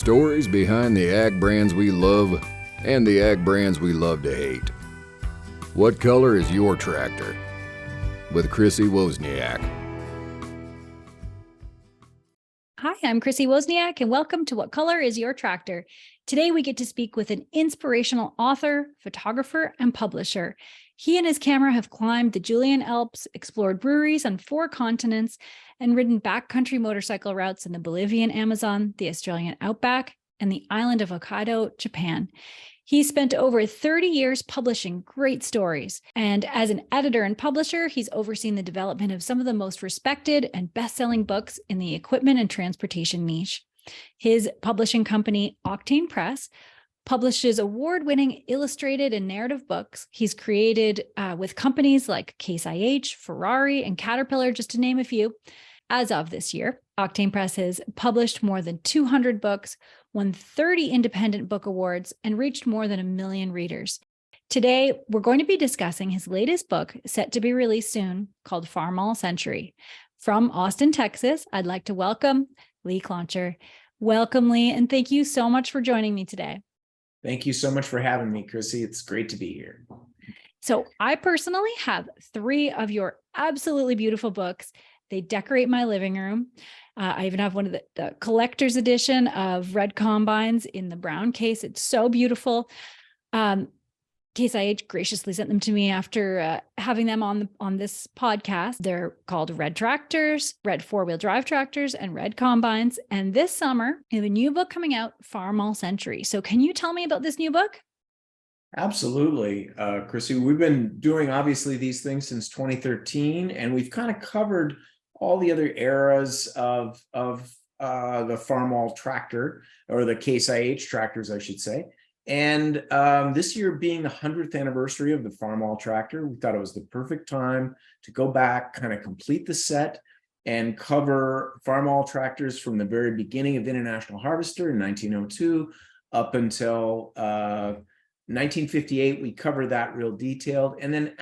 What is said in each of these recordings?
Stories behind the ag brands we love and the ag brands we love to hate. What color is your tractor? With Chrissy Wozniak. Hi, I'm Chrissy Wozniak, and welcome to What Color is Your Tractor? Today, we get to speak with an inspirational author, photographer, and publisher. He and his camera have climbed the Julian Alps, explored breweries on 4 continents, and ridden backcountry motorcycle routes in the Bolivian Amazon, the Australian outback, and the island of Hokkaido, Japan. He spent over 30 years publishing great stories. And as an editor and publisher, he's overseen the development of some of the most respected and best-selling books in the equipment and transportation niche. His publishing company, Octane Press, publishes award-winning illustrated and narrative books. He's created with companies like Case IH, Ferrari, and Caterpillar, just to name a few. As of this year, Octane Press has published more than 200 books, won 30 independent book awards, and reached more than 1 million readers. Today, we're going to be discussing his latest book, set to be released soon, called Farmall Century. From Austin, Texas, I'd like to welcome Lee Klancher. Welcome, Lee, and thank you so much for joining me today. Thank you so much for having me, Chrissy. It's great to be here. So I personally have 3 of your absolutely beautiful books. They decorate my living room. I even have one of the collector's edition of Red Combines in the brown case. It's so beautiful. Case IH graciously sent them to me after having them on this podcast. They're called Red Tractors, Red 4-wheel drive tractors, and Red Combines. And this summer, we have a new book coming out, Farmall Century. So can you tell me about this new book? Absolutely, Chrissy. We've been doing, obviously, these things since 2013, and we've kind of covered all the other eras of the Farmall tractor, or the Case IH tractors, I should say. And this year being the 100th anniversary of the Farmall tractor, we thought it was the perfect time to go back, kind of complete the set, and cover Farmall tractors from the very beginning of International Harvester in 1902 up until 1958. We cover that real detailed. And then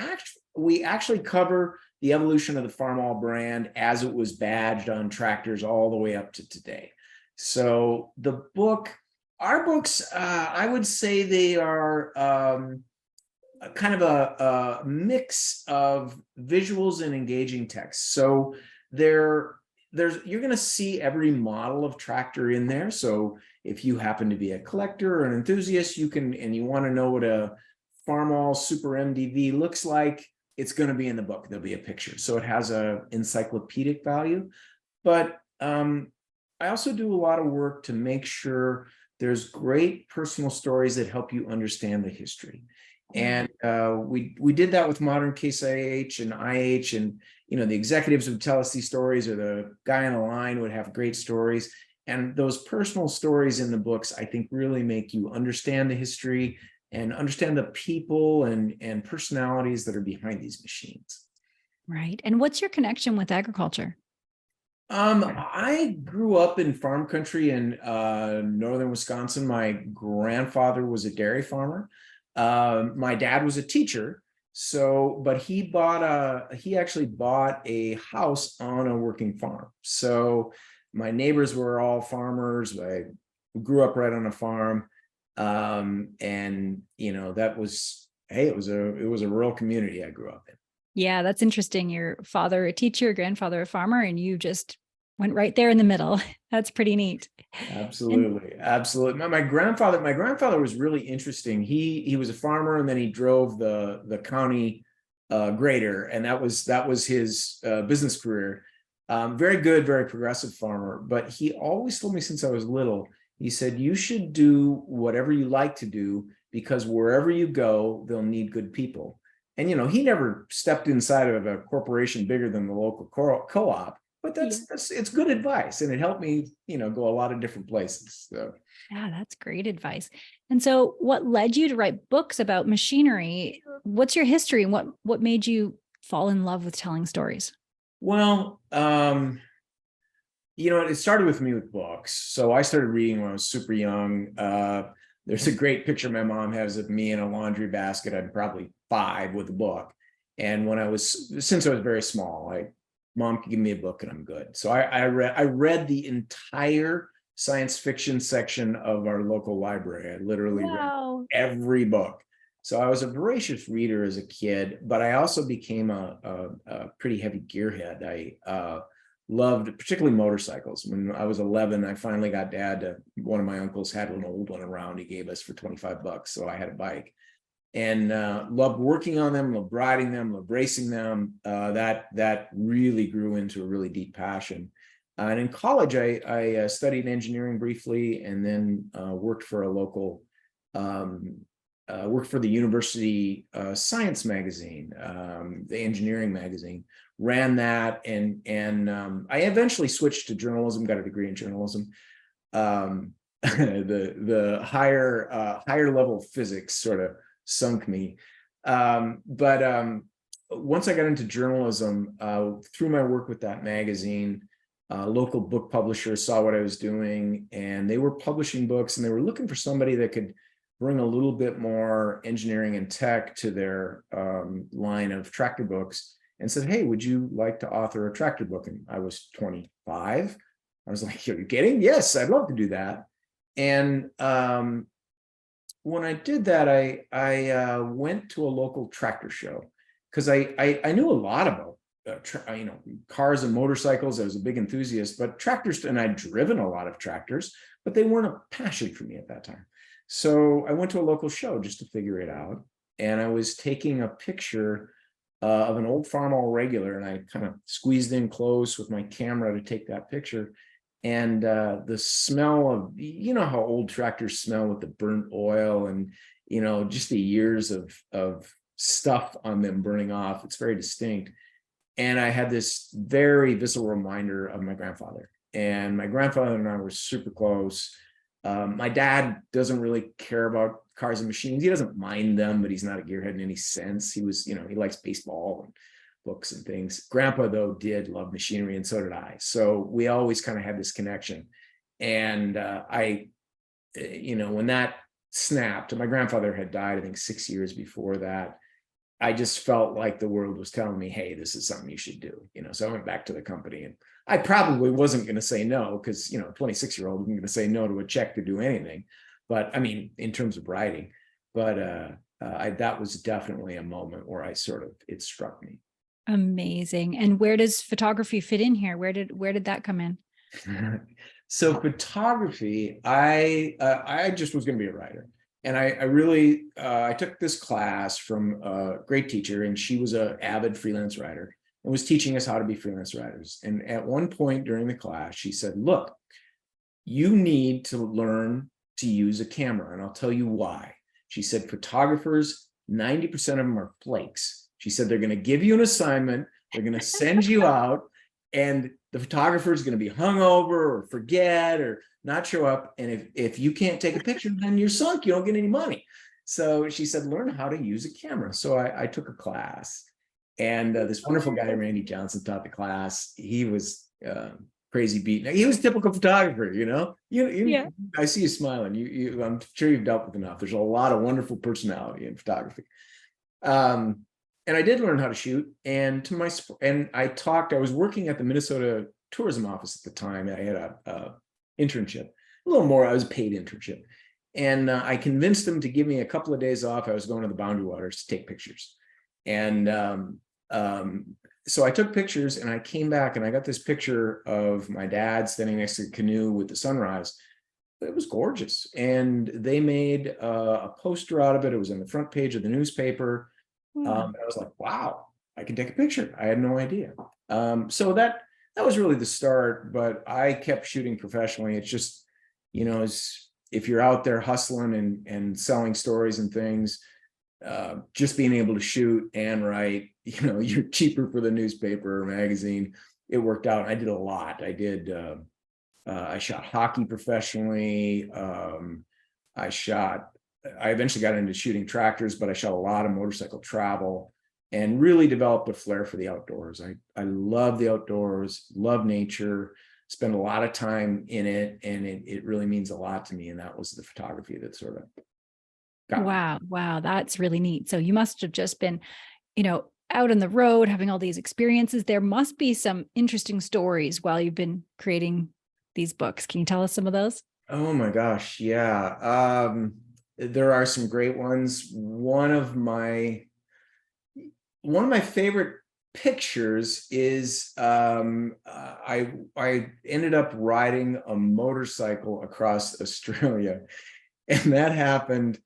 we actually cover the evolution of the Farmall brand as it was badged on tractors all the way up to today. So our books, I would say they are kind of a mix of visuals and engaging text. So you're going to see every model of tractor in there. So if you happen to be a collector or an enthusiast, you want to know what a Farmall Super MDV looks like, it's going to be in the book. There'll be a picture. So it has a encyclopedic value. But I also do a lot of work to make sure there's great personal stories that help you understand the history. And we did that with modern Case IH and IH, and the executives would tell us these stories, or the guy on the line would have great stories. And those personal stories in the books, I think, really make you understand the history and understand the people and personalities that are behind these machines. Right. And what's your connection with agriculture? I grew up in farm country in northern Wisconsin. My grandfather was a dairy farmer. My dad was a teacher. But he actually bought a house on a working farm. So my neighbors were all farmers. I grew up right on a farm. That was, it was a rural community I grew up in. Yeah, that's interesting. Your father a teacher, grandfather a farmer, and you just went right there in the middle. That's pretty neat. Absolutely. Absolutely. My grandfather was really interesting. He was a farmer, and then he drove the county grader, and that was his business career. Very good, very progressive farmer. But he always told me since I was little, he said, you should do whatever you like to do, because wherever you go, they'll need good people. And, he never stepped inside of a corporation bigger than the local co-op, but it's good advice. And it helped me, go a lot of different places. So. Yeah, that's great advice. And so what led you to write books about machinery? What's your history, and what made you fall in love with telling stories? Well, it started with me with books. So I started reading when I was super young. There's a great picture my mom has of me in a laundry basket. I'm probably 5 with a book. And since I was very small, mom could give me a book and I'm good. So I read the entire science fiction section of our local library. I literally read Wow. every book. So I was a voracious reader as a kid, but I also became a pretty heavy gearhead. I loved particularly motorcycles. When I was 11, I finally got one of my uncles had an old one around he gave us for 25 bucks. So I had a bike and loved working on them, loved riding them, loved racing them. That really grew into a really deep passion. And in college, I studied engineering briefly and then worked for a local worked for the university science magazine, the engineering magazine, ran that, and I eventually switched to journalism, got a degree in journalism. The higher level of physics sort of sunk me. But once I got into journalism, through my work with that magazine, local book publishers saw what I was doing, and they were publishing books, and they were looking for somebody that could bring a little bit more engineering and tech to their line of tractor books, and said, hey, would you like to author a tractor book? And I was 25. I was like, are you kidding? Yes, I'd love to do that. And when I did that, I went to a local tractor show because I knew a lot about cars and motorcycles. I was a big enthusiast, but tractors, and I'd driven a lot of tractors, but they weren't a passion for me at that time. So I went to a local show just to figure it out. And I was taking a picture of an old Farmall regular, and I kind of squeezed in close with my camera to take that picture. And the smell of, how old tractors smell with the burnt oil and, just the years of stuff on them burning off. It's very distinct. And I had this very visceral reminder of my grandfather. And my grandfather and I were super close. My dad doesn't really care about cars and machines. He doesn't mind them, but he's not a gearhead in any sense. He was, he likes baseball and books and things. Grandpa, though, did love machinery, and so did I. So we always kind of had this connection. And when that snapped, and my grandfather had died, I think 6 years before that, I just felt like the world was telling me, hey, this is something you should do. So I went back to the company, and I probably wasn't going to say no because, 26-year-old wasn't going to say no to a check to do anything. But I mean, in terms of writing, but that was definitely a moment where it struck me. Amazing. And where does photography fit in here? Where did that come in? So photography, I just was going to be a writer. And I really took this class from a great teacher, and she was an avid freelance writer and was teaching us how to be freelance writers. And at one point during the class, she said, look, you need to learn to use a camera. And I'll tell you why. She said, photographers, 90% of them are flakes. She said, they're going to give you an assignment. They're going to send you out, and the photographer is going to be hungover or forget or not show up. And if you can't take a picture, then you're sunk. You don't get any money. So she said, learn how to use a camera. So I took a class, and this wonderful guy, Randy Johnson, taught the class. He was crazy beat. He was a typical photographer, Yeah. I see you smiling. I'm sure you've dealt with enough. There's a lot of wonderful personality in photography. And I did learn how to shoot. And I was working at the Minnesota tourism office at the time. I had a internship, a little more. I was a paid internship. And I convinced them to give me a couple of days off. I was going to the Boundary Waters to take pictures. And so I took pictures, and I came back, and I got this picture of my dad standing next to the canoe with the sunrise. It was gorgeous. And they made a poster out of it. It was on the front page of the newspaper. I was like, wow, I can take a picture. I had no idea. So that was really the start, but I kept shooting professionally. It's just, if you're out there hustling and selling stories and things, just being able to shoot and write, you're cheaper for the nursepaper or magazine. It worked out. I did a lot. I shot hockey professionally. I eventually got into shooting tractors, but I shot a lot of motorcycle travel and really developed a flair for the outdoors. I love the outdoors, love nature, spend a lot of time in it, and it really means a lot to me. And that was the photography that sort of got me. Wow, that's really neat. So you must have just been, out on the road, having all these experiences. There must be some interesting stories while you've been creating these books. Can you tell us some of those? Oh my gosh, yeah. There are some great ones. One of my favorite pictures is I ended up riding a motorcycle across Australia, and that happened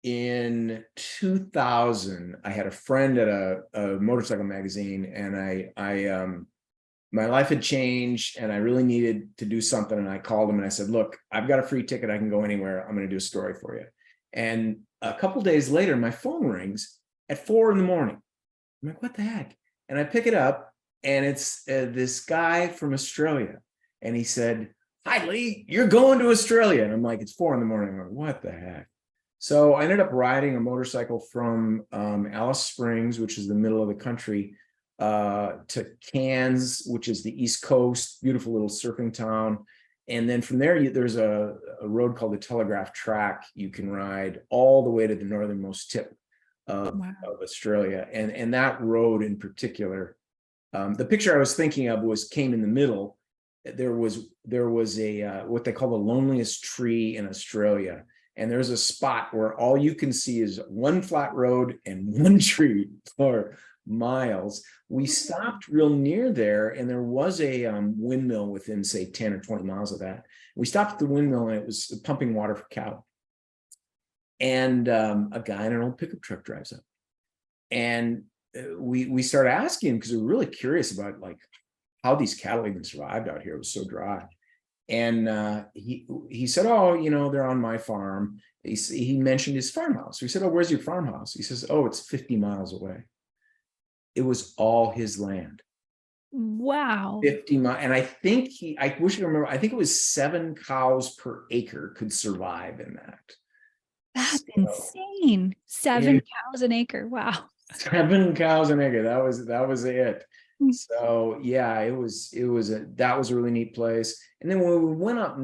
in 2000. I had a friend at a motorcycle magazine, and I my life had changed and I really needed to do something. And I called him and I said, look, I've got a free ticket. I can go anywhere. I'm going to do a story for you. And a couple days later, my phone rings at 4 a.m. I'm like, what the heck? And I pick it up, and it's this guy from Australia. And he said, hi, Lee, you're going to Australia. And I'm like, it's 4 a.m. I'm like, what the heck? So I ended up riding a motorcycle from Alice Springs, which is the middle of the country, to Cairns, which is the East Coast, beautiful little surfing town. And then from there, there's a road called the Telegraph Track. You can ride all the way to the northernmost tip of Australia. And that road in particular, the picture I was thinking of came in the middle. There was a what they call the loneliest tree in Australia. And there's a spot where all you can see is one flat road and one tree for miles. We stopped real near there, and there was a windmill within, say, 10 or 20 miles of that. We stopped at the windmill, and it was pumping water for cattle. And a guy in an old pickup truck drives up, and we started asking him, because we were really curious about like how these cattle even survived out here. It was so dry. And he said, oh, they're on my farm. He mentioned his farmhouse. We said, oh, where's your farmhouse? He says, oh, it's 50 miles away. It was all his land. Wow. 50 miles. And I wish I remember, I think it was 7 cows per acre could survive in that. That's insane. 7 cows an acre. Wow. 7 cows an acre. That was it. So yeah, that was a really neat place. And then when we went up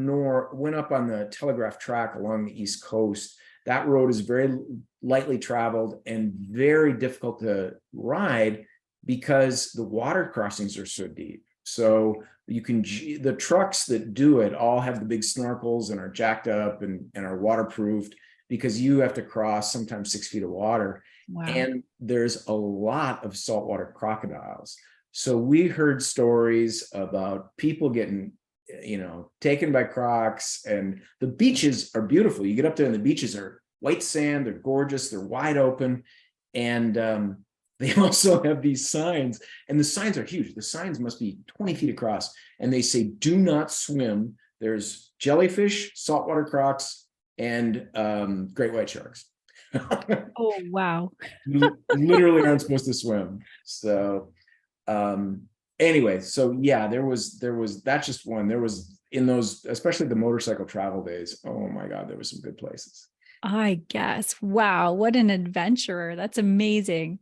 on the Telegraph Track along the East Coast, that road is very lightly traveled and very difficult to ride because the water crossings are so deep. So the trucks that do it all have the big snorkels and are jacked up and are waterproofed, because you have to cross sometimes 6 feet of water. Wow. And there's a lot of saltwater crocodiles. So we heard stories about people getting, taken by crocs, and the beaches are beautiful. You get up there and the beaches are white sand. They're gorgeous. They're wide open. And they also have these signs, and the signs are huge. The signs must be 20 feet across. And they say, do not swim. There's jellyfish, saltwater crocs, and great white sharks. Oh, wow. You literally aren't supposed to swim. So anyway, so yeah, there was that's just one. There was, in those, especially the motorcycle travel days, oh my God, there were some good places. I guess. Wow, what an adventurer. That's amazing.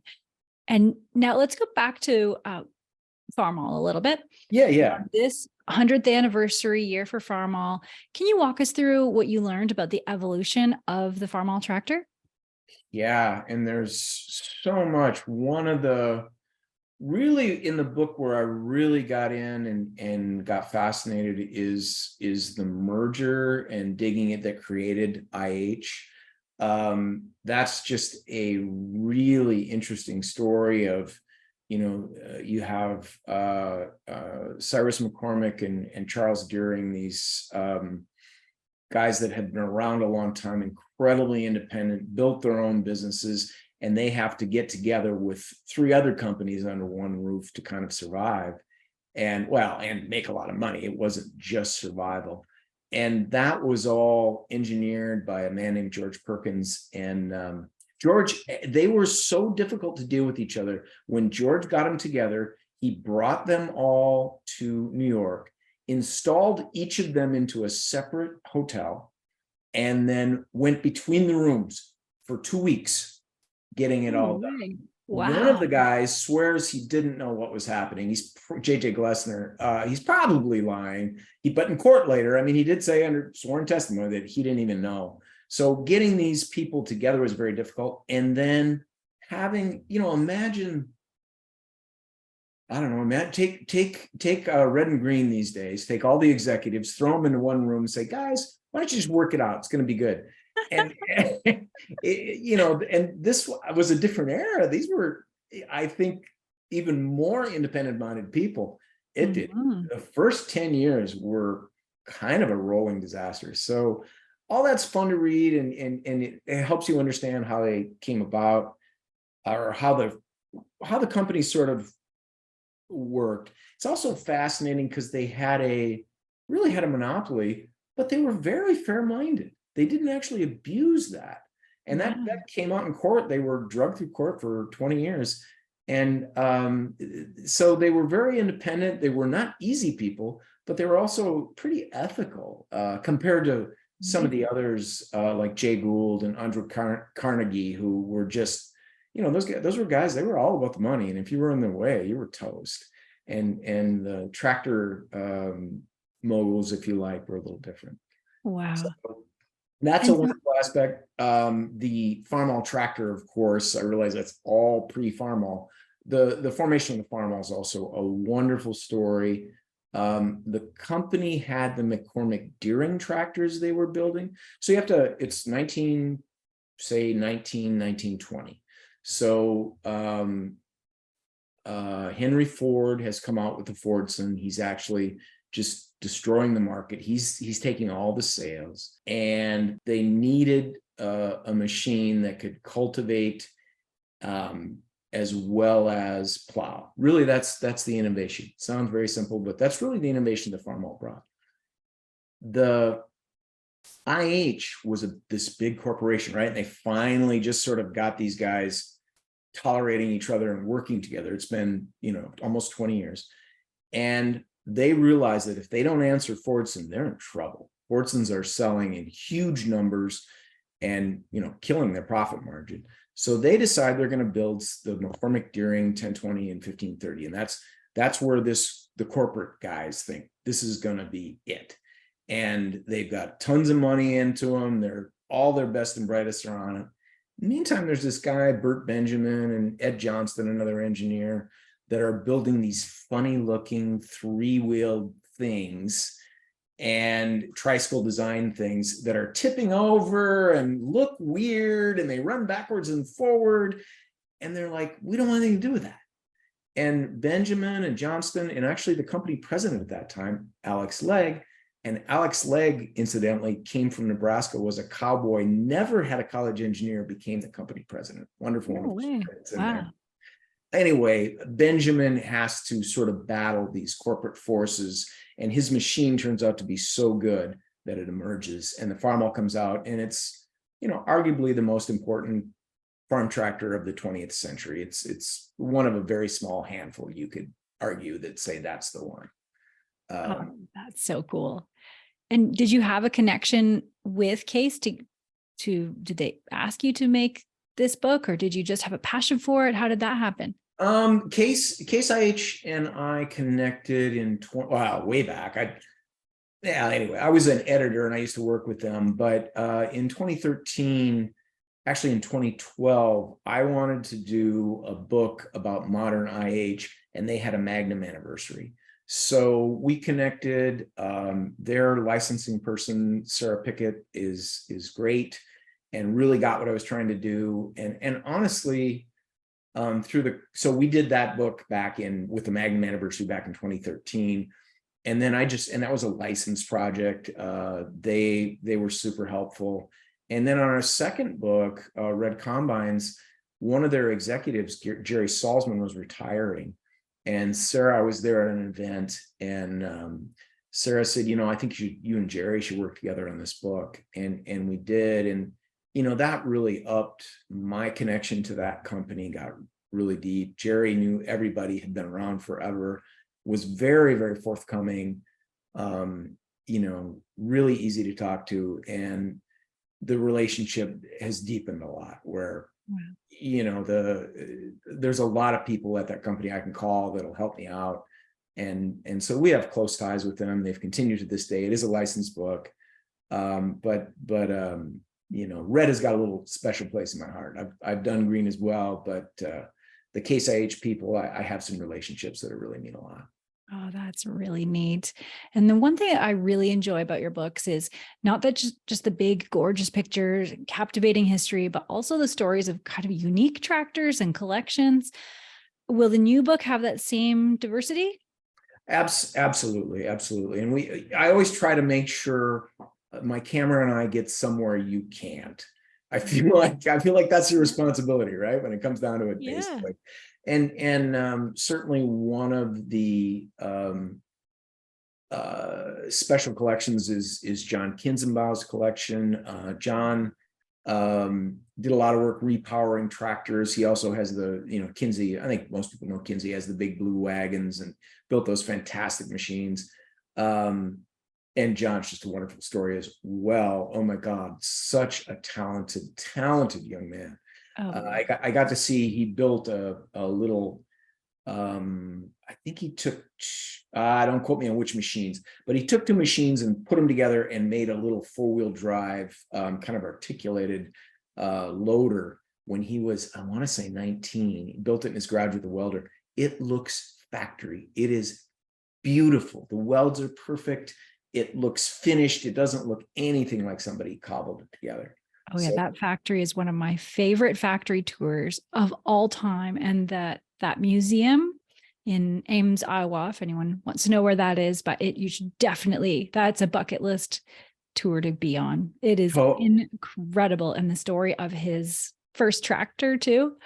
And now let's go back to Farmall a little bit. Yeah. This 100th anniversary year for Farmall. Can you walk us through what you learned about the evolution of the Farmall tractor? Yeah, and there's so much. One of the really in the book where I really got in and got fascinated is the merger and digging it that created IH. That's just a really interesting story of, you have Cyrus McCormick and Charles Deering, these guys that had been around a long time, incredibly independent, built their own businesses, and they have to get together with 3 other companies under one roof to kind of survive and make a lot of money. It wasn't just survival. And that was all engineered by a man named George Perkins. And George, they were so difficult to deal with each other. When George got them together, he brought them all to New York, installed each of them into a separate hotel, and then went between the rooms for 2 weeks getting it all done. Wow. One of the guys swears he didn't know what was happening. He's J.J. Glessner. He's probably lying. But in court later, he did say under sworn testimony that he didn't even know. So getting these people together was very difficult. And then having, imagine I don't know, man, take red and green these days, take all the executives, throw them into one room and say, guys, why don't you just work it out? It's going to be good. And, and this was a different era. These were, I think, even more independent minded people. The first 10 years were kind of a rolling disaster. So all that's fun to read, and it helps you understand how they came about, or how the company sort of worked. It's also fascinating because they really had a monopoly, but they were very fair-minded. They didn't actually abuse that. And that came out in court. They were drugged through court for 20 years. And so they were very independent. They were not easy people, but they were also pretty ethical compared to some of the others like Jay Gould and Andrew Carnegie, who were just, those were guys, they were all about the money. And if you were in their way, you were toast. And the tractor moguls, if you like, were a little different. Wow. So that's a wonderful aspect. The Farmall tractor, of course, I realize that's all pre-Farmall. The formation of the Farmall is also a wonderful story. The company had the McCormick Deering tractors they were building. So you have to, it's 1920. So Henry Ford has come out with the Fordson. He's actually just destroying the market. He's taking all the sales, and they needed a machine that could cultivate as well as plow. Really, that's the innovation. Sounds very simple, but that's really the innovation the Farmall brought. The IH was this big corporation, right? And they finally just sort of got these guys tolerating each other and working together. It's been, almost 20 years. And they realize that if they don't answer Fordson, they're in trouble. Fordsons are selling in huge numbers and, killing their profit margin. So they decide they're going to build the McCormick Deering 1020 and 1530. And that's where the corporate guys think this is going to be it. And they've got tons of money into them. All their best and brightest are on it. Meantime, there's this guy, Bert Benjamin, and Ed Johnston, another engineer, that are building these funny looking 3-wheeled things and tricycle design things that are tipping over and look weird, and they run backwards and forward. And they're like, we don't want anything to do with that. And Benjamin and Johnston, and actually the company president at that time, Alex Legg, and Alex Legg, incidentally, came from Nebraska, was a cowboy, never had a college engineer, became the company president. Wonderful. Wow. Anyway, Benjamin has to sort of battle these corporate forces, and his machine turns out to be so good that it emerges, and the Farmall comes out, and it's, arguably the most important farm tractor of the 20th century. It's one of a very small handful, you could argue, that say that's the one. That's so cool. And did you have a connection with Case did they ask you to make this book, or did you just have a passion for it? How did that happen? Case IH and I connected in way back. Anyway, I was an editor and I used to work with them, but in 2013, actually in 2012, I wanted to do a book about modern IH, and they had a Magnum anniversary. So we connected. Their licensing person, Sarah Pickett, is great, and really got what I was trying to do. And honestly, so we did that book with the Magnum anniversary back in 2013. And then and that was a license project. They were super helpful. And then on our second book, Red Combines, one of their executives, Jerry Salzman, was retiring. And Sarah, I was there at an event, and Sarah said, I think you and Jerry should work together on this book. And we did. And, that really upped my connection to that company, got really deep. Jerry knew everybody, had been around forever, was very, very forthcoming, really easy to talk to. And the relationship has deepened a lot, where there's a lot of people at that company I can call that'll help me out. And so we have close ties with them. They've continued to this day. It is a licensed book. But Red has got a little special place in my heart. I've done green as well, but the Case IH people, I have some relationships that really mean a lot. Oh, that's really neat. And the one thing that I really enjoy about your books is not that just the big, gorgeous pictures, and captivating history, but also the stories of kind of unique tractors and collections. Will the new book have that same diversity? Absolutely, absolutely. And I always try to make sure my camera and I get somewhere you can't. I feel like that's your responsibility, right? When it comes down to it, Yeah. basically. And certainly one of the special collections is John Kinzenbau's collection. John did a lot of work repowering tractors. He also has the, Kinsey, I think most people know Kinsey has the big blue wagons and built those fantastic machines. And John's just a wonderful story as well. Oh my God, such a talented young man. Oh, I got to see, he built a little, I think he took, don't quote me on which machines, but he took two machines and put them together and made a little 4-wheel drive, kind of articulated loader when he was, I want to say 19. He built it in his garage with a welder. It looks factory. It is beautiful. The welds are perfect. It looks finished. It doesn't look anything like somebody cobbled it together. oh yeah, that factory is one of my favorite factory tours of all time. And that museum in Ames, Iowa, if anyone wants to know where that is, but you should definitely, that's a bucket list tour to be on. It is incredible. And the story of his first tractor too.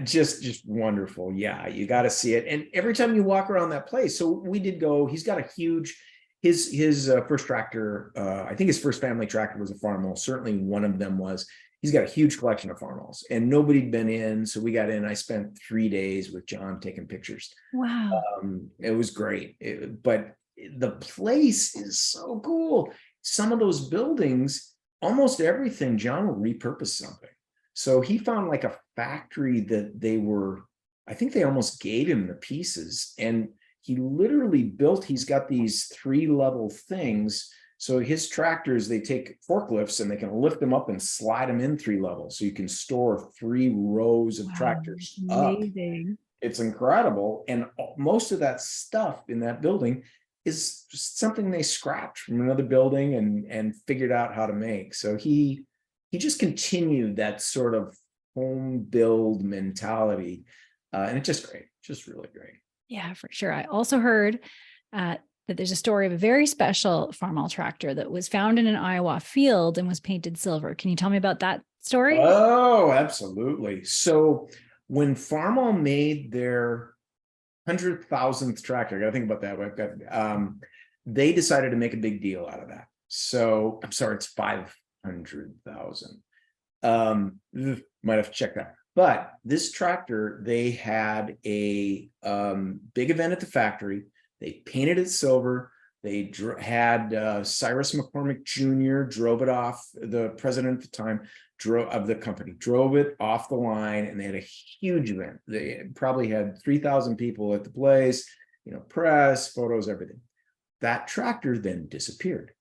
Just wonderful. Yeah, you got to see it. And every time you walk around that place, so we did go, he's got a huge, his first tractor, I think his first family tractor was a Farmall. Certainly one of them was. He's got a huge collection of Farmalls and nobody'd been in. So we got in, I spent 3 days with John taking pictures. Wow. It was great. But the place is so cool. Some of those buildings, almost everything, John will repurpose something. So he found like a factory that I think they almost gave him the pieces, and he literally built, he's got these 3-level things. So his tractors, they take forklifts and they can lift them up and slide them in 3 levels. So you can store 3 rows of tractors up. Amazing. It's incredible. And most of that stuff in that building is just something they scrapped from another building and figured out how to make. So he just continued that sort of home build mentality. And it's just great, just really great. Yeah, for sure. I also heard that there's a story of a very special Farmall tractor that was found in an Iowa field and was painted silver. Can you tell me about that story? Oh, absolutely. So when Farmall made their 100,000th tractor, I got to think about that. They decided to make a big deal out of that. So I'm sorry, it's 500,000. Might have to check that. But this tractor, they had a big event at the factory. They painted it silver. They had Cyrus McCormick Jr. drove it off, the president at the time of the company, drove it off the line, and they had a huge event. They probably had 3,000 people at the place, press, photos, everything. That tractor then disappeared.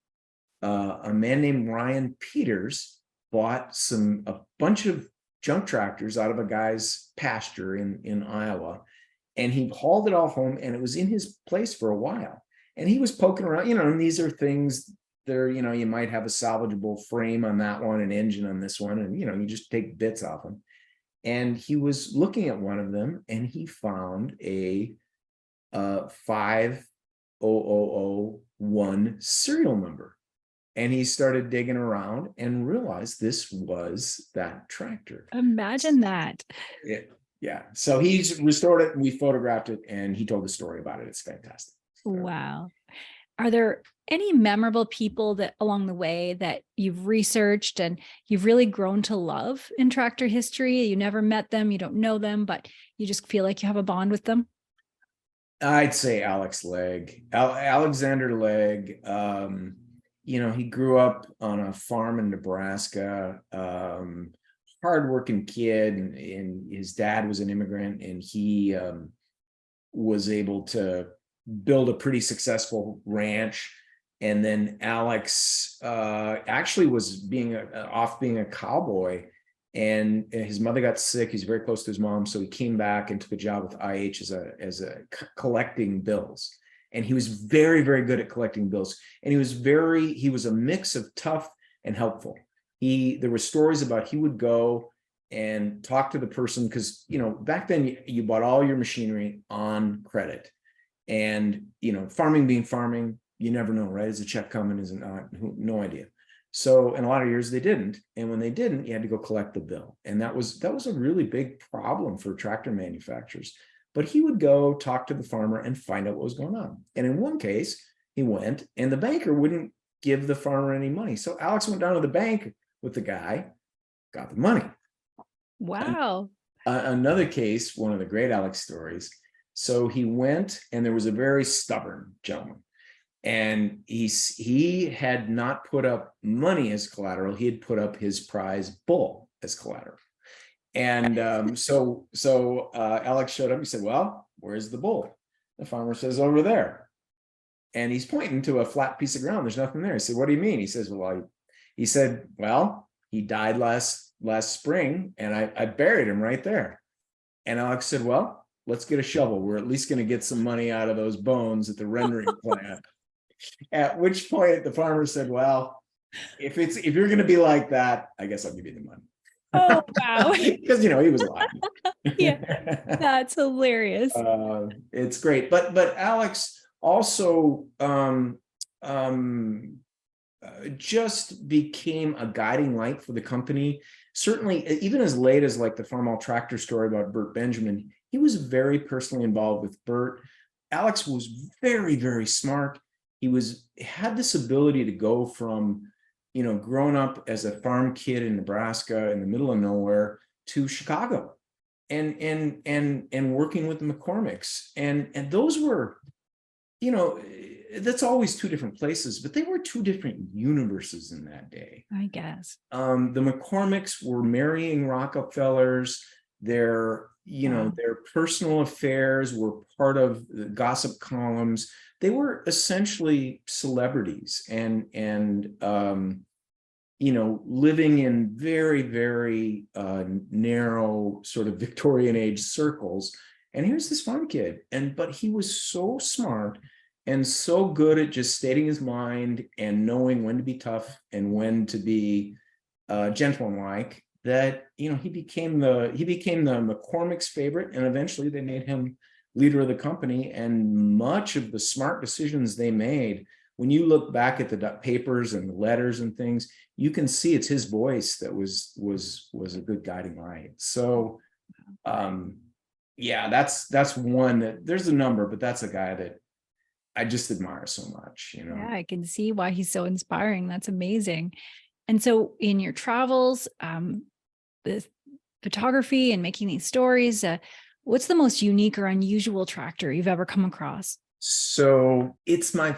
A man named Ryan Peters bought a bunch of junk tractors out of a guy's pasture in Iowa, and he hauled it all home, and it was in his place for a while. And he was poking around, and these are things there, you might have a salvageable frame on that one, an engine on this one, and you just take bits off them. And he was looking at one of them, and he found a 5001 serial number. And he started digging around and realized this was that tractor. Imagine that. Yeah. So he's restored it, and we photographed it, and he told the story about it. It's fantastic. Wow. Are there any memorable people that along the way that you've researched and you've really grown to love in tractor history? You never met them, you don't know them, but you just feel like you have a bond with them? I'd say Alexander Legg. He grew up on a farm in Nebraska, hardworking kid, and his dad was an immigrant, and he was able to build a pretty successful ranch. And then Alex actually was being a cowboy And his mother got sick. He's very close to his mom, so he came back and took a job with IH as a collecting bills. And he was very, very good at collecting bills. And he was a mix of tough and helpful. There were stories about he would go and talk to the person, because back then you bought all your machinery on credit, and farming being farming, you never know, right? Is a check coming? Is it not? No idea. So in a lot of years they didn't, and when they didn't, you had to go collect the bill, and that was a really big problem for tractor manufacturers. But he would go talk to the farmer and find out what was going on. And in one case, he went, and the banker wouldn't give the farmer any money. So Alex went down to the bank with the guy, got the money. Wow. Another case, one of the great Alex stories. So he went, and there was a very stubborn gentleman. And he had not put up money as collateral. He had put up his prize bull as collateral. And so Alex showed up. He said, "Well, where's the bull?" The farmer says, "Over there." And he's pointing to a flat piece of ground. There's nothing there. He said, "What do you mean?" He says, "Well, he died last spring, and I buried him right there." And Alex said, "Well, let's get a shovel. We're at least going to get some money out of those bones at the rendering plant." At which point the farmer said, "Well, if you're going to be like that, I guess I'll give you the money." Oh, wow. Because he was alive. Yeah, that's hilarious. It's great. But Alex also just became a guiding light for the company. Certainly, even as late as like the Farmall tractor story about Bert Benjamin, he was very personally involved with Bert. Alex was very, very smart. He had this ability to go from, growing up as a farm kid in Nebraska in the middle of nowhere to Chicago, and working with the McCormicks, and those were, that's always two different places, but they were two different universes in that day, I guess. The McCormicks were marrying Rockefellers. Their personal affairs were part of the gossip columns. They were essentially celebrities, and living in very, very narrow sort of Victorian age circles. And here's this farm kid, but he was so smart and so good at just stating his mind and knowing when to be tough and when to be gentlemanlike, that he became the McCormick's favorite, and eventually they made him leader of the company. And much of the smart decisions they made, when you look back at the papers and the letters and things, you can see it's his voice that was a good guiding light. So that's one that, there's a number, but that's a guy that I just admire so much. Yeah, I can see why he's so inspiring. That's amazing. And so in your travels, the photography and making these stories, what's the most unique or unusual tractor you've ever come across? So it's my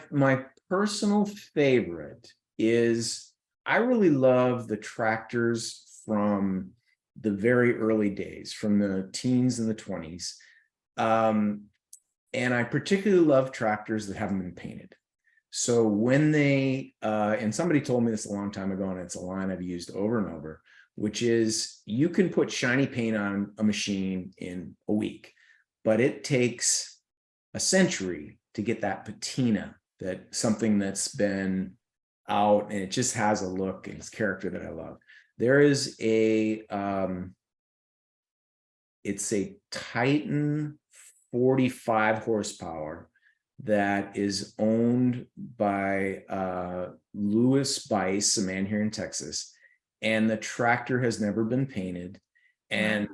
personal favorite is, I really love the tractors from the very early days, from the teens and the 20s. And I particularly love tractors that haven't been painted. So when they, and somebody told me this a long time ago, and it's a line I've used over and over, which is, you can put shiny paint on a machine in a week, but it takes a century to get that patina, that something that's been out and it just has a look and its character that I love. There is it's a Titan 45 horsepower that is owned by Louis Bice, a man here in Texas, and the tractor has never been painted and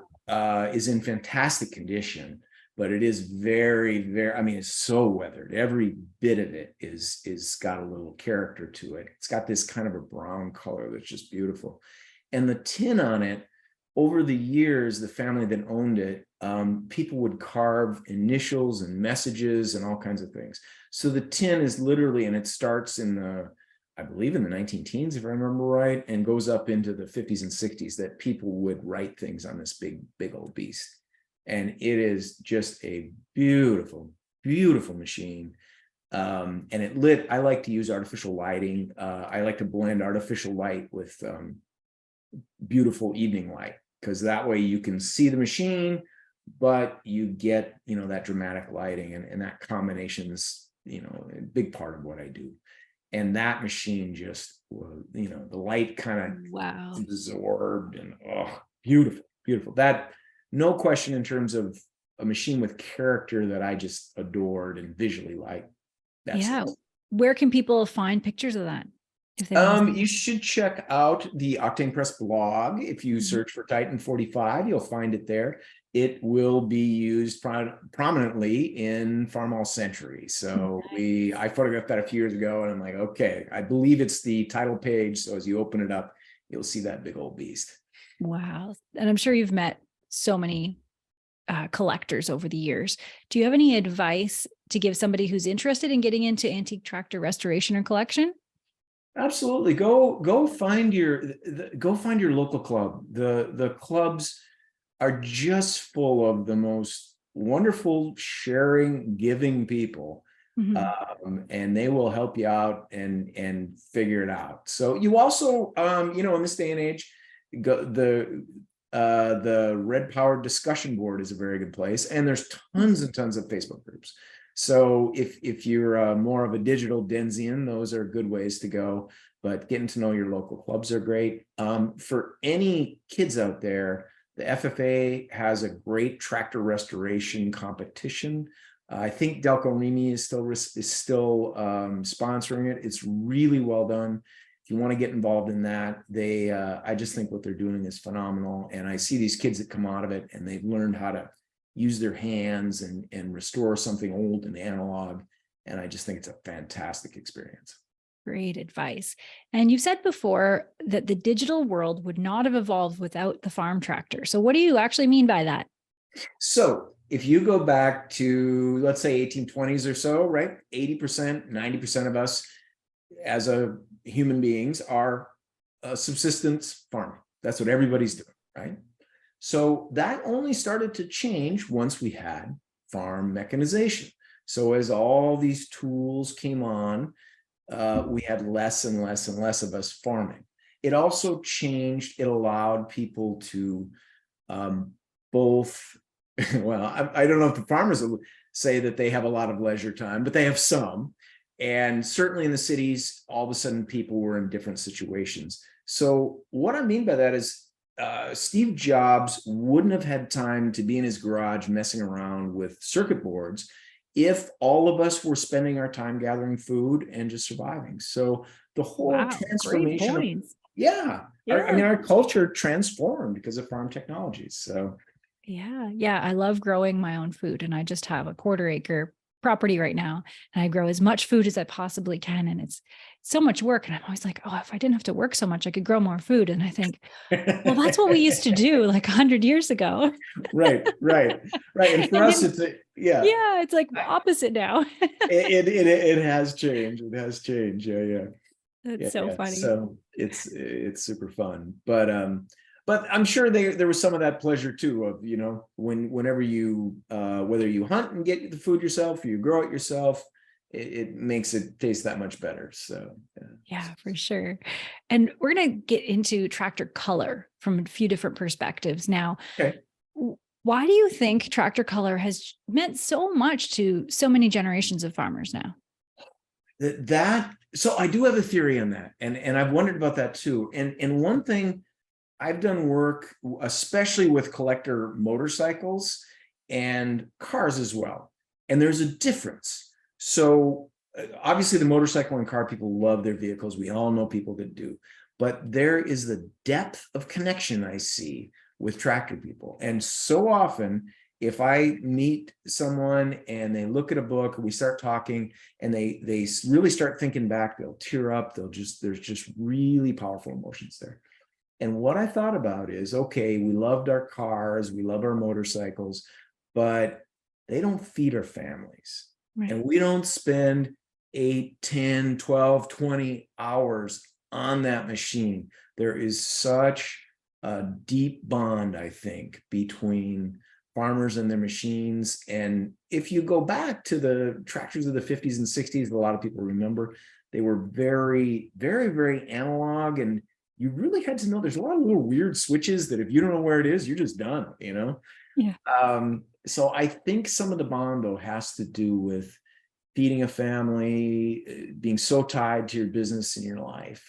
is in fantastic condition, but it is very, very, I mean, it's so weathered. Every bit of it is got a little character to it. It's got this kind of a brown color that's just beautiful. And the tin on it, over the years, the family that owned it, people would carve initials and messages and all kinds of things. So the tin is literally, and it starts in I believe in the 19-teens, if I remember right, and goes up into the 50s and 60s, that people would write things on this big, big old beast. And it is just a beautiful, beautiful machine. And I like to use artificial lighting. I like to blend artificial light with beautiful evening light, because that way you can see the machine, but you get, that dramatic lighting, and that combination is, a big part of what I do. And that machine just was, the light kind of Wow. absorbed, and beautiful, beautiful. That, no question, in terms of a machine with character that I just adored and visually liked. Yeah. Where can people find pictures of that? If they want to see? You should check out the Octane Press blog. If you search for Titan 45, you'll find it there. It will be used prominently in Farmall Century. So I photographed that a few years ago, and I'm like, okay, I believe it's the title page. So as you open it up, you'll see that big old beast. Wow. And I'm sure you've met so many collectors over the years. Do you have any advice to give somebody who's interested in getting into antique tractor restoration or collection? Absolutely. Go find your local club. The clubs are just full of the most wonderful, sharing, giving people. And they will help you out and figure it out. So you also, in this day and age, the Red Power discussion board is a very good place, and there's tons and tons of Facebook groups. So if you're more of a digital Denzian, those are good ways to go. But getting to know your local clubs are great. For any kids out there, the FFA has a great tractor restoration competition. I think Delco Remy is still sponsoring it. It's really well done. If you want to get involved in that, I just think what they're doing is phenomenal. And I see these kids that come out of it and they've learned how to use their hands and restore something old and analog. And I just think it's a fantastic experience. Great advice. And you've said before that the digital world would not have evolved without the farm tractor. So what do you actually mean by that? So if you go back to, let's say, 1820s or so, right? 80%, 90% of us as human beings are subsistence farming. That's what everybody's doing, right? So that only started to change once we had farm mechanization. So as all these tools came on, we had less and less and less of us farming. It also changed. It allowed people to both, well, I don't know if the farmers will say that they have a lot of leisure time, but they have some. And certainly in the cities, all of a sudden people were in different situations. So what I mean by that is Steve Jobs wouldn't have had time to be in his garage messing around with circuit boards if all of us were spending our time gathering food and just surviving. So the whole transformation, our culture transformed because of farm technologies. So yeah, I love growing my own food, and I just have a 1/4 acre property right now, and I grow as much food as I possibly can, and it's so much work. And I'm always like, oh, if I didn't have to work so much, I could grow more food. And I think, well, that's what we used to do like 100 years ago. Right. And for us, it's like opposite now. it has changed. It has changed. Yeah. That's so funny. So it's super fun, but I'm sure there was some of that pleasure too of, whenever you, whether you hunt and get the food yourself, or you grow it yourself, it makes it taste that much better. So yeah, for sure. And we're going to get into tractor color from a few different perspectives now. Okay. Why do you think tractor color has meant so much to so many generations of farmers now? So I do have a theory on that, and I've wondered about that too. And one thing, I've done work, especially with collector motorcycles and cars as well. And there's a difference. So obviously the motorcycle and car people love their vehicles. We all know people that do. But there is the depth of connection I see with tractor people. And so often, if I meet someone and they look at a book, we start talking, and they really start thinking back, they'll tear up, there's just really powerful emotions there. And what I thought about is, okay, we loved our cars, we love our motorcycles, but they don't feed our families. Right. And we don't spend 8, 10, 12, 20 hours on that machine. There is such a deep bond, I think, between farmers and their machines. And if you go back to the tractors of the 50s and 60s, a lot of people remember, they were very, very, very analog, and you really had to know there's a lot of little weird switches that if you don't know where it is, you're just done, you know? Yeah. So I think some of the bond though has to do with feeding a family, being so tied to your business and your life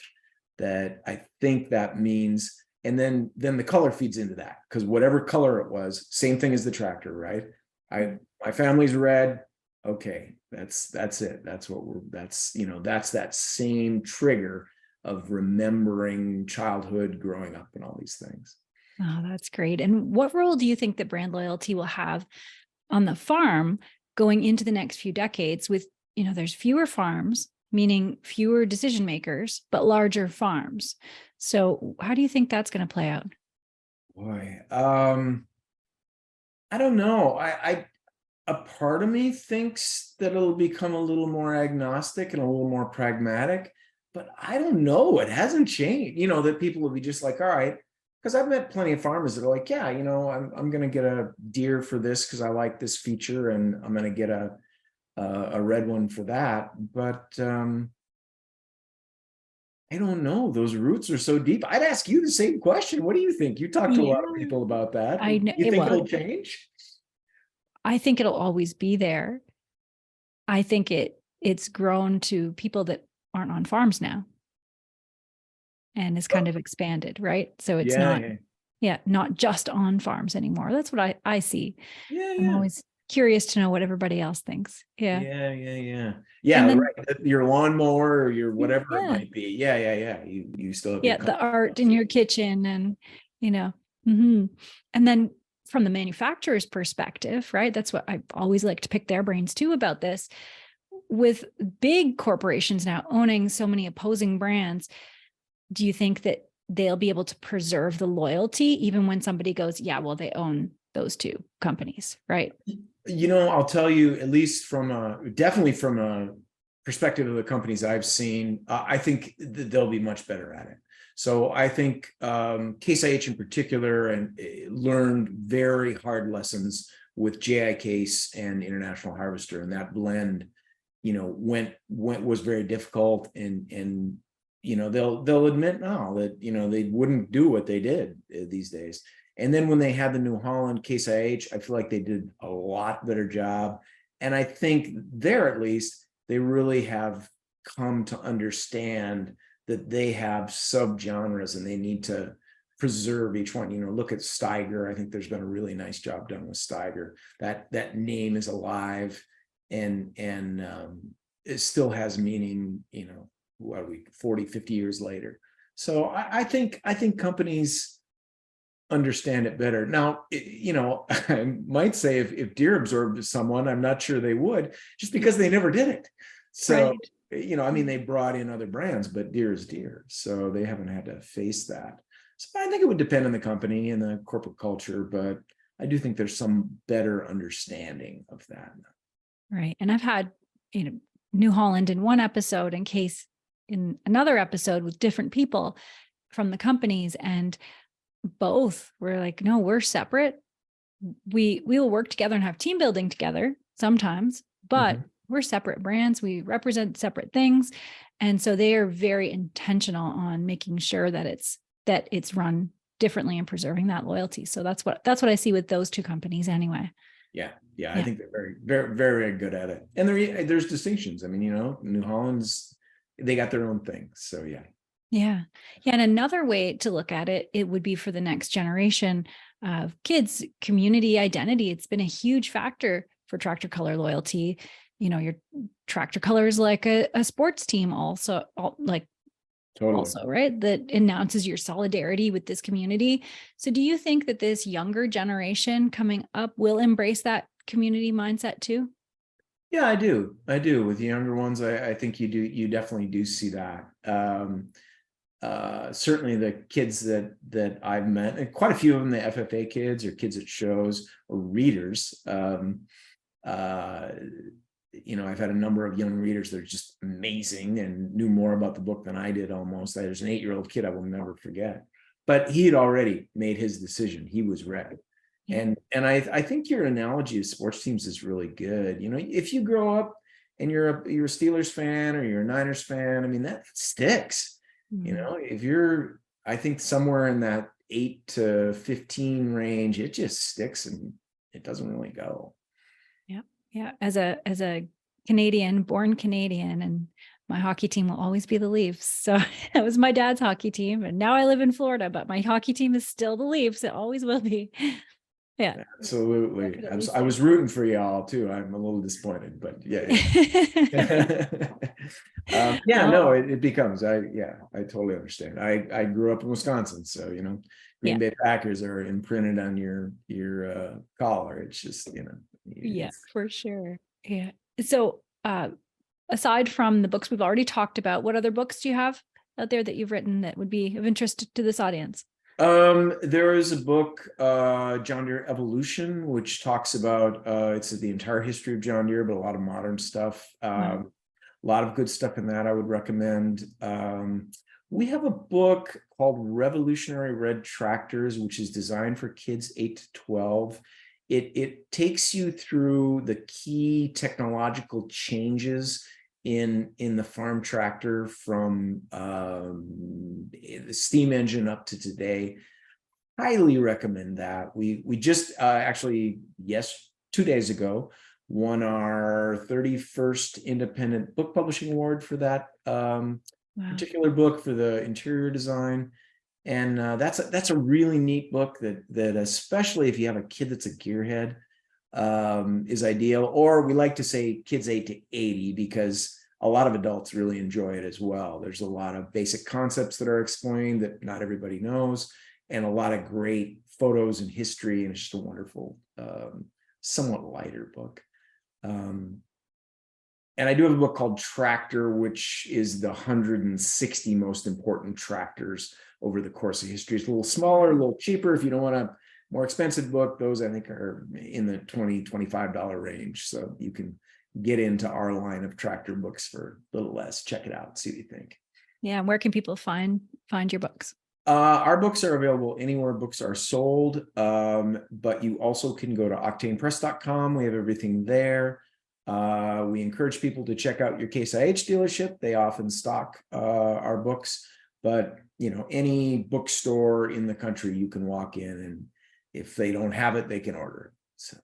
that I think that means, and then the color feeds into that, because whatever color it was, same thing as the tractor, right? My family's red. Okay, that's it. That's that same trigger of remembering childhood, growing up, and all these things. Oh, that's great. And what role do you think that brand loyalty will have on the farm going into the next few decades with, there's fewer farms, meaning fewer decision makers, but larger farms. So how do you think that's going to play out? Boy, I don't know. A part of me thinks that it'll become a little more agnostic and a little more pragmatic, but I don't know. It hasn't changed, that people will be just like, all right, because I've met plenty of farmers that are like, yeah, I'm going to get a deer for this because I like this feature, and I'm going to get a red one for that. But I don't know. Those roots are so deep. I'd ask you the same question. What do you think? You talk to a lot of people about that. I know. You think it'll change? I think it'll always be there. I think it's grown to people that aren't on farms now, and it's kind of expanded, right? So it's not just on farms anymore. That's what I see. I'm always curious to know what everybody else thinks. Yeah, then, right. Your lawnmower or your whatever it might be. You still have the art in your kitchen, and and then from the manufacturer's perspective, right? That's what I always like to pick their brains too about this. With big corporations now owning so many opposing brands, do you think that they'll be able to preserve the loyalty even when somebody goes, yeah, well, they own those two companies, right? I'll tell you, at least definitely from a perspective of the companies I've seen, I think they'll be much better at it. So I think Case IH in particular learned very hard lessons with JI Case and International Harvester, and that blend, was very difficult, and they'll admit now that they wouldn't do what they did these days. And then when they had the New Holland Case IH, I feel like they did a lot better job. And I think there, at least, they really have come to understand that they have subgenres and they need to preserve each one. Look at Steiger. I think there's been a really nice job done with Steiger. That name is alive and it still has meaning, 40, 50 years later. So I think companies understand it better. Now, I might say if Deere absorbed someone, I'm not sure they would, just because they never did it. So, right. They brought in other brands, but Deere is Deere. So they haven't had to face that. So I think it would depend on the company and the corporate culture, but I do think there's some better understanding of that. Right. And I've had, New Holland in one episode and Case in another episode with different people from the companies, and both were like, no, we're separate. We will work together and have team building together sometimes, but we're separate brands. We represent separate things. And so they are very intentional on making sure that it's run differently and preserving that loyalty. So that's what I see with those two companies anyway. Yeah. I think they're very, very, very good at it. And there's distinctions. I mean, New Holland's, they got their own thing. So Yeah. And another way to look at it, it would be for the next generation of kids, community identity. It's been a huge factor for Tractor Color loyalty. Your Tractor Color is like a sports team also, right? That announces your solidarity with this community. So do you think that this younger generation coming up will embrace that community mindset too? Yeah, I do. With the younger ones, I think you definitely do see that. Certainly the kids that I've met, and quite a few of them, the FFA kids or kids at shows or readers. I've had a number of young readers that are just amazing and knew more about the book than I did almost. There's an 8-year-old kid I will never forget, but he had already made his decision. He was ready. Yeah. And I think your analogy of sports teams is really good. If you grow up and you're a Steelers fan or you're a Niners fan, I mean, that sticks. If you're I think somewhere in that 8 to 15 range, it just sticks and it doesn't really go. Yeah. As a Canadian, born Canadian, and my hockey team will always be the Leafs. So that was my dad's hockey team. And now I live in Florida, but my hockey team is still the Leafs. It always will be. Yeah. Absolutely. Definitely I was rooting for y'all too. I'm a little disappointed, but yeah. No, it becomes, I totally understand. I grew up in Wisconsin, so, Green Bay Packers are imprinted on your collar. It's just, Yeah, for sure. Yeah. So, aside from the books we've already talked about, what other books do you have out there that you've written that would be of interest to this audience? There is a book, John Deere Evolution, which talks about it's the entire history of John Deere, but a lot of modern stuff. A lot of good stuff in that I would recommend. We have a book called Revolutionary Red Tractors, which is designed for kids 8 to 12. It takes you through the key technological changes in the farm tractor from the steam engine up to today. Highly recommend that. We just actually, 2 days ago, won our 31st Independent Book Publishing Award for that particular book for the interior design. And that's a really neat book that especially if you have a kid that's a gearhead, is ideal. Or we like to say kids 8 to 80 because a lot of adults really enjoy it as well. There's a lot of basic concepts that are explained that not everybody knows, and a lot of great photos and history, and it's just a wonderful, somewhat lighter book. And I do have a book called Tractor, which is the 160 most important tractors over the course of history. It's a little smaller, a little cheaper. If you don't want a more expensive book, those I think are in the $20, $25 range. So you can get into our line of tractor books for a little less. Check it out, see what you think. Yeah. And where can people find your books? Our books are available anywhere books are sold, but you also can go to octanepress.com. We have everything there. We encourage people to check out your Case IH dealership. They often stock our books, but any bookstore in the country you can walk in, and if they don't have it, they can order it. So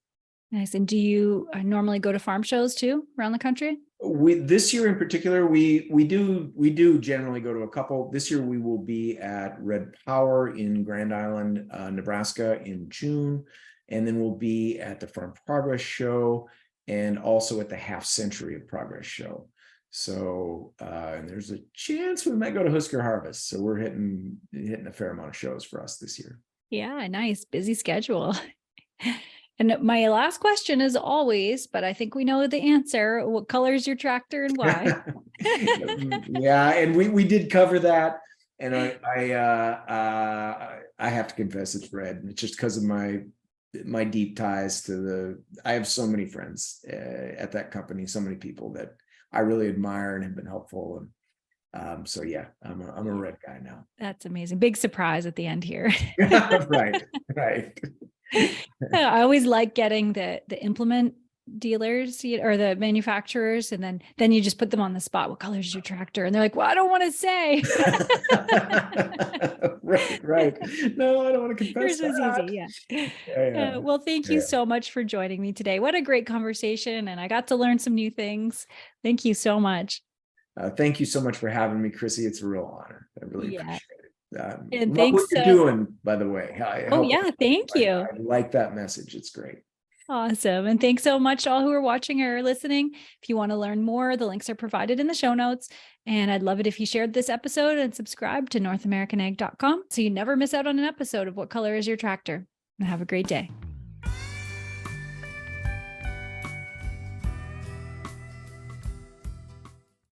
nice. And do you normally go to farm shows too around the country? This year in particular, we do generally go to a couple. This year we will be at Red Power in Grand Island, Nebraska in June, and then we'll be at the Farm Progress Show and also at the Half Century of Progress Show. So and there's a chance we might go to Husker Harvest. So we're hitting a fair amount of shows for us this year. Yeah, nice, busy schedule. And my last question is always, but I think we know the answer. What color is your tractor and why? Yeah, and we did cover that. And I have to confess it's red. It's just because of my deep ties to I have so many friends at that company, so many people that I really admire and have been helpful. And so yeah, I'm a red guy now. That's amazing. Big surprise at the end here. Right. I always like getting the implement dealers or the manufacturers, and then you just put them on the spot. What color is your tractor? And they're like, well, I don't want to say. Right. No, I don't want to confess. Yours was easy. Yeah. Well, thank you so much for joining me today. What a great conversation. And I got to learn some new things. Thank you so much. Thank you so much for having me, Chrissy. It's a real honor. I really appreciate it. And thanks what you're doing, by the way. Thank you. I like that message. It's great. Awesome. And thanks so much to all who are watching or listening. If you want to learn more, the links are provided in the show notes. And I'd love it if you shared this episode and subscribe to NorthAmericanAg.com so you never miss out on an episode of What Color is Your Tractor? And have a great day.